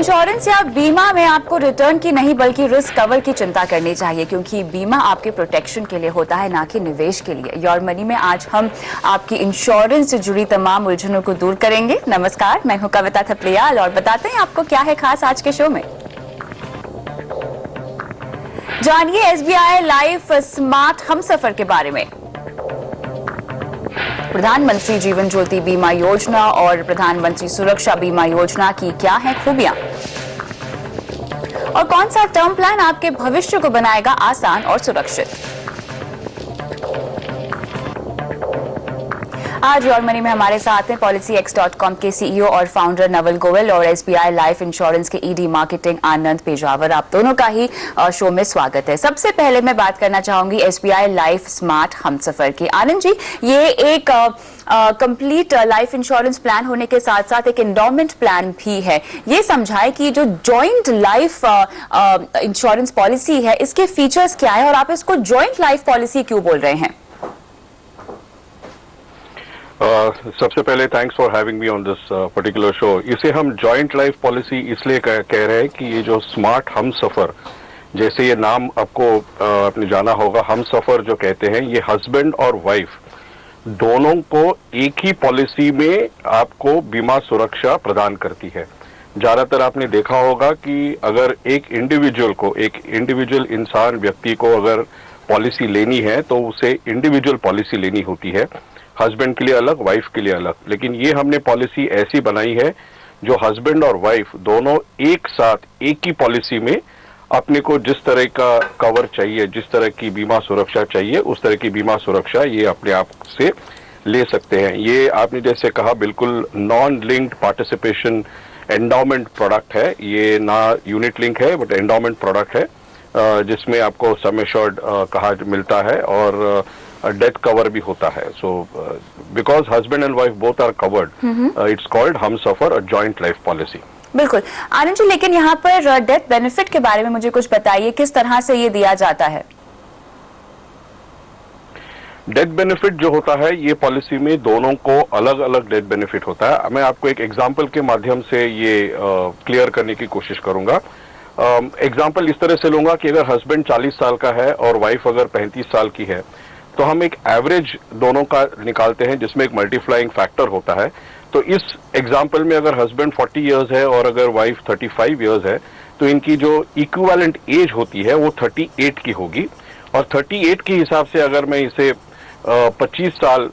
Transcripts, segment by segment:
Insurance या बीमा में आपको रिटर्न की नहीं बल्कि रिस्क कवर की चिंता करनी चाहिए, क्योंकि बीमा आपके प्रोटेक्शन के लिए होता है, ना कि निवेश के लिए। योर मनी में आज हम आपकी इंश्योरेंस से जुड़ी तमाम उलझनों को दूर करेंगे। नमस्कार, मैं हूं कविता थपलियाल और बताते हैं आपको क्या है खास आज के शो में। जानिए एसबीआई लाइफ स्मार्ट हमसफर के बारे में। प्रधानमंत्री जीवन ज्योति बीमा योजना और प्रधानमंत्री सुरक्षा बीमा योजना की क्या है खूबियां, और कौन सा टर्म प्लान आपके भविष्य को बनाएगा आसान और सुरक्षित। आज योर मनी में हमारे साथ हैं PolicyX.com के सीईओ और फाउंडर नवल गोयल और एसबीआई लाइफ इंश्योरेंस के ईडी मार्केटिंग आनंद पेजावर। आप दोनों का ही शो में स्वागत है। सबसे पहले मैं बात करना चाहूंगी एसबीआई लाइफ स्मार्ट हमसफर की। आनंद जी, ये एक कंप्लीट लाइफ इंश्योरेंस प्लान होने के साथ साथ एक एंडोमेंट प्लान भी है। ये समझाए कि जो जॉइंट लाइफ इंश्योरेंस पॉलिसी है, इसके फीचर्स क्या है और आप इसको जॉइंट लाइफ पॉलिसी क्यों बोल रहे हैं? सबसे पहले thanks for having me on this particular show. इसे हम जॉइंट लाइफ पॉलिसी इसलिए कह रहे हैं कि ये जो स्मार्ट हम सफर, जैसे ये नाम आपको आपने जाना होगा, हम सफर जो कहते हैं, ये हस्बैंड और वाइफ दोनों को एक ही पॉलिसी में आपको बीमा सुरक्षा प्रदान करती है। ज्यादातर आपने देखा होगा कि अगर एक इंडिविजुअल इंसान व्यक्ति को अगर पॉलिसी लेनी है तो उसे इंडिविजुअल पॉलिसी लेनी होती है, हस्बैंड के लिए अलग, वाइफ के लिए अलग। लेकिन ये हमने पॉलिसी ऐसी बनाई है जो हस्बैंड और वाइफ दोनों एक साथ एक ही पॉलिसी में अपने को जिस तरह का कवर चाहिए, जिस तरह की बीमा सुरक्षा चाहिए, उस तरह की बीमा सुरक्षा ये अपने आप से ले सकते हैं। ये आपने जैसे कहा, बिल्कुल non linked participation endowment product है। ये ना यूनिट लिंक है बट एंडोमेंट प्रोडक्ट है, जिसमें आपको सम एश्योर्ड कहा मिलता है और डेथ कवर भी होता है। So because husband and wife both are covered, it's called Hum Safar a joint life policy. बिल्कुल आनंद जी, लेकिन यहाँ पर डेथ बेनिफिट के बारे में मुझे कुछ बताइए, किस तरह से ये दिया जाता है? डेथ बेनिफिट जो होता है, ये पॉलिसी में दोनों को अलग अलग डेथ बेनिफिट होता है। मैं आपको एक एग्जांपल के माध्यम से ये क्लियर करने की कोशिश करूंगा। एग्जांपल इस तरह से लूंगा कि अगर हस्बैंड 40 साल का है और वाइफ अगर 35 साल की है, तो हम एक एवरेज दोनों का निकालते हैं जिसमें एक मल्टीप्लाइंग फैक्टर होता है। तो इस एग्जांपल में अगर हस्बैंड 40 इयर्स है और अगर वाइफ 35 इयर्स है, तो इनकी जो इक्विवेलेंट एज होती है वो 38 की होगी। और 38 के हिसाब से अगर मैं इसे 25 साल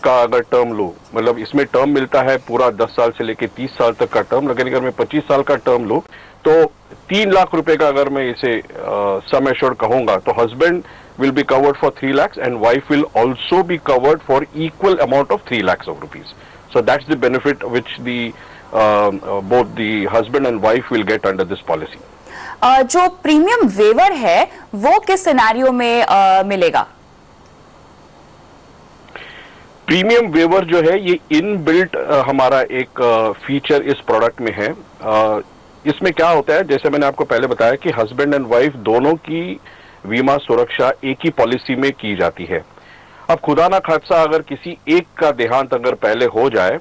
का अगर टर्म लूं, मतलब इसमें टर्म मिलता है पूरा 10 साल से लेके 30 साल तक का टर्म, लेकिन अगर मैं 25 साल का टर्म लूं तो 3 लाख रुपए का अगर मैं इसे सम एश्योर्ड कहूंगा, तो husband will be covered for 3 lakhs and wife will also be covered for equal amount of 3 lakhs of rupees. So that's the benefit which the both the husband and wife will get under this policy. जो premium waiver है वो किस scenario में मिलेगा? Premium waiver जो है ये inbuilt हमारा एक फीचर इस प्रोडक्ट में है। इसमें क्या होता है, जैसे मैंने आपको पहले बताया कि हस्बैंड एंड वाइफ दोनों की बीमा सुरक्षा एक ही पॉलिसी में की जाती है। अब खुदा ना खास्ता अगर किसी एक का देहांत अगर पहले हो जाए,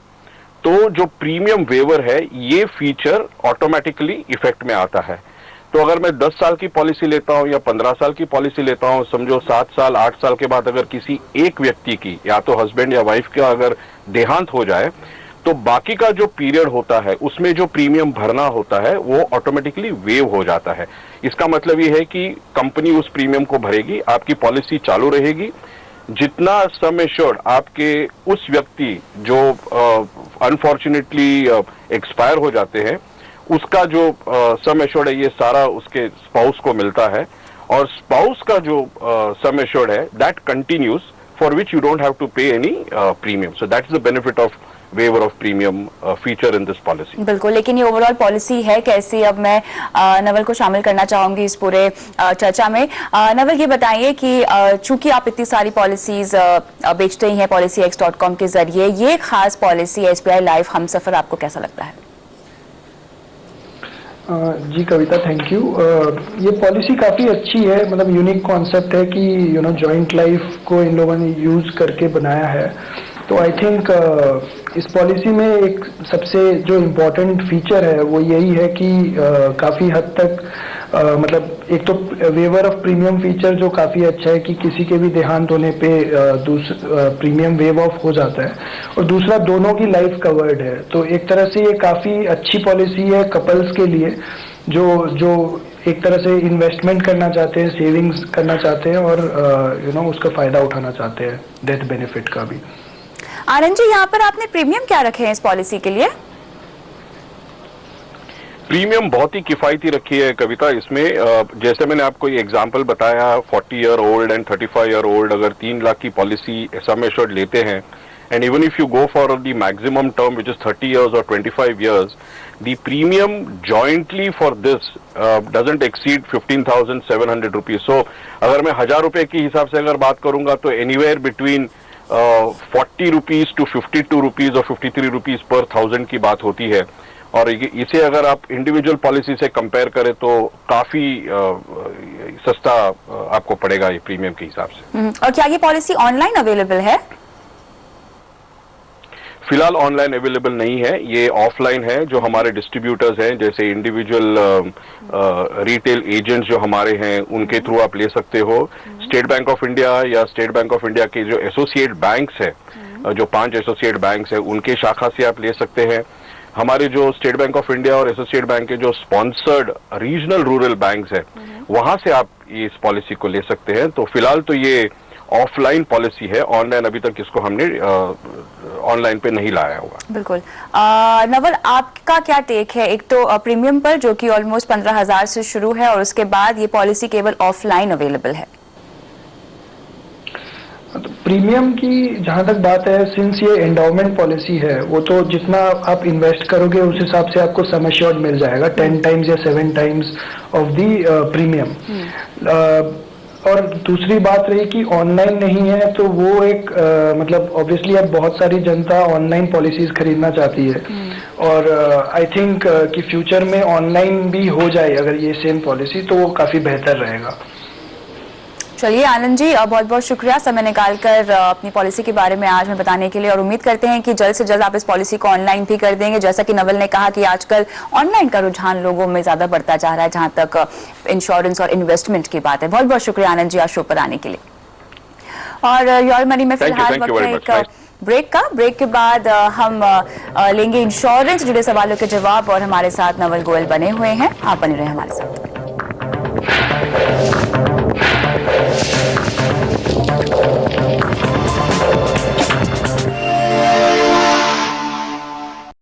तो जो प्रीमियम वेवर है ये फीचर ऑटोमेटिकली इफेक्ट में आता है। तो अगर मैं 10 साल की पॉलिसी लेता हूं या 15 साल की पॉलिसी लेता हूं, समझो 7 साल 8 साल के बाद अगर किसी एक व्यक्ति की, या तो हस्बैंड या वाइफ का अगर देहांत हो जाए, तो बाकी का जो पीरियड होता है उसमें जो प्रीमियम भरना होता है वो ऑटोमेटिकली वेव हो जाता है। इसका मतलब ये है कि कंपनी उस प्रीमियम को भरेगी, आपकी पॉलिसी चालू रहेगी। जितना सम एश्योर्ड आपके उस व्यक्ति जो अनफॉर्चुनेटली एक्सपायर हो जाते हैं, उसका जो सम एश्योर्ड है ये सारा उसके स्पाउस को मिलता है, और स्पाउस का जो सम एश्योर्ड है that continues, for which you don't have to pay any premium. So that is the benefit of waiver of premium feature in this policy. बिल्कुल, लेकिन ये ओवरऑल पॉलिसी है कैसी? अब मैं नवल को शामिल करना चाहूंगी इस पूरे चर्चा में। नवल, ये बताइए कि चूंकि आप इतनी सारी पॉलिसीज बेचते ही हैं PolicyX.com के जरिए, ये खास पॉलिसी एसबीआई लाइफ हमसफर आपको कैसा लगता है? जी कविता, थैंक यू। ये पॉलिसी काफ़ी अच्छी है, मतलब यूनिक कॉन्सेप्ट है कि जॉइंट लाइफ को इन लोगों ने यूज़ करके बनाया है। तो आई थिंक इस पॉलिसी में एक सबसे जो इम्पोर्टेंट फीचर है वो यही है कि काफ़ी हद तक मतलब एक तो वेवर ऑफ प्रीमियम फीचर जो काफ़ी अच्छा है कि किसी के भी देहांत होने पे प्रीमियम वेव ऑफ हो जाता है, और दूसरा दोनों की लाइफ कवर्ड है। तो एक तरह से ये काफ़ी अच्छी पॉलिसी है कपल्स के लिए जो एक तरह से इन्वेस्टमेंट करना चाहते हैं, सेविंग्स करना चाहते हैं और उसका फ़ायदा उठाना चाहते हैं डेथ बेनिफिट का भी। आनंद जी, यहाँ पर आपने प्रीमियम क्या रखे हैं इस पॉलिसी के लिए? प्रीमियम बहुत ही किफायती रखी है कविता। इसमें जैसे मैंने आपको ये एग्जांपल बताया, 40 year old and 35 year old अगर 3 लाख की पॉलिसी सम एश्योर्ड लेते हैं, and even if you go for the maximum term which is 30 years और 25 years, the premium jointly for this doesn't exceed 15,700 rupees. So अगर मैं 1,000 रुपए के हिसाब से अगर बात करूंगा तो anywhere between 40 rupees to 52 rupees और 53 रुपीज पर 1000 की बात होती है। और इसे अगर आप इंडिविजुअल पॉलिसी से कंपेयर करें तो काफी सस्ता आपको पड़ेगा ये प्रीमियम के हिसाब से। और क्या ये पॉलिसी ऑनलाइन अवेलेबल है? फिलहाल ऑनलाइन अवेलेबल नहीं है, ये ऑफलाइन है। जो हमारे डिस्ट्रीब्यूटर्स हैं, जैसे इंडिविजुअल रिटेल एजेंट्स जो हमारे हैं, उनके थ्रू आप ले सकते हो। स्टेट बैंक ऑफ इंडिया या स्टेट बैंक ऑफ इंडिया के जो एसोसिएट बैंक्स है, जो 5 एसोसिएट बैंक्स है, उनके शाखा से आप ले सकते हैं। हमारे जो स्टेट बैंक ऑफ इंडिया और एसोसिएट बैंक के जो स्पॉन्सर्ड रीजनल रूरल बैंक्स है, वहां से आप इस पॉलिसी को ले सकते हैं। तो फिलहाल तो ये ऑफलाइन पॉलिसी है, ऑनलाइन अभी तक इसको हमने ऑनलाइन पे नहीं लाया हुआ। बिल्कुल। नवल, आपका क्या टेक है? एक तो प्रीमियम पर जो कि ऑलमोस्ट 15,000 से शुरू है, और उसके बाद ये पॉलिसी केवल ऑफलाइन अवेलेबल है। तो प्रीमियम की जहां तक बात है, सिंस ये एंडाउमेंट पॉलिसी है, वो तो जितना आप इन्वेस्ट करोगे उस हिसाब से आपको सम एश्योर्ड मिल जाएगा, 10 टाइम्स या 7 टाइम्स ऑफ द प्रीमियम। और दूसरी बात रही कि ऑनलाइन नहीं है, तो वो एक मतलब ऑब्वियसली अब बहुत सारी जनता ऑनलाइन पॉलिसीज खरीदना चाहती है, और आई थिंक कि फ्यूचर में ऑनलाइन भी हो जाए अगर ये सेम पॉलिसी, तो वो काफी बेहतर रहेगा। चलिए आनंद जी, बहुत बहुत शुक्रिया समय निकालकर अपनी पॉलिसी के बारे में आज हमें बताने के लिए, और उम्मीद करते हैं कि जल्द से जल्द आप इस पॉलिसी को ऑनलाइन भी कर देंगे। जैसा कि नवल ने कहा कि आजकल ऑनलाइन का रुझान लोगों में ज्यादा बढ़ता जा रहा है जहां तक इंश्योरेंस और इन्वेस्टमेंट की बात है। बहुत बहुत शुक्रिया आनंद जी आज शो पर आने के लिए। और योर मनी में फिलहाल वक्त है एक ब्रेक का। ब्रेक के बाद हम लेंगे इंश्योरेंस जुड़े सवालों के जवाब, और हमारे साथ नवल गोयल बने हुए हैं। आप बने रहे हमारे साथ।